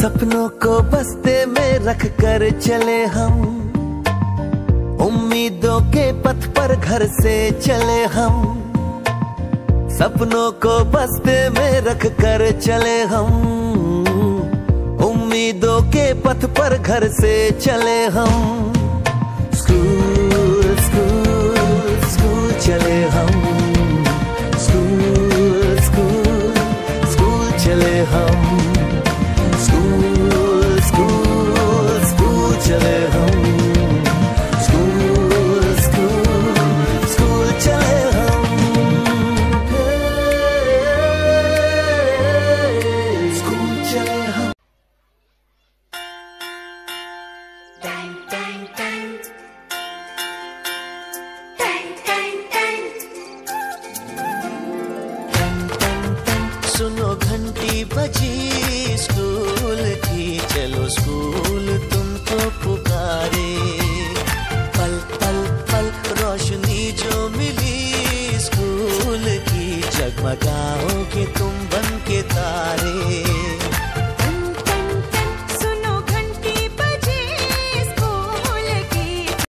सपनों को बस्ते में रख कर चले हम, उम्मीदों के पथ पर घर से चले हम। सपनों को बस्ते में रख कर चले हम, उम्मीदों के पथ पर घर से चले हम। स्कूल स्कूल स्कूल चले हम, स्कूल स्कूल स्कूल चले हम, स्कूल स्कूल स्कूल चले हम, स्कूल स्कूल स्कूल चले हम, स्कूल चले हम। सुनो घंटी बजी स्कूल की, चलो स्कूल तुमको पुकारे। पल पल पल रोशनी जो मिली स्कूल की, जगमगाओगे तुम बन के तारे।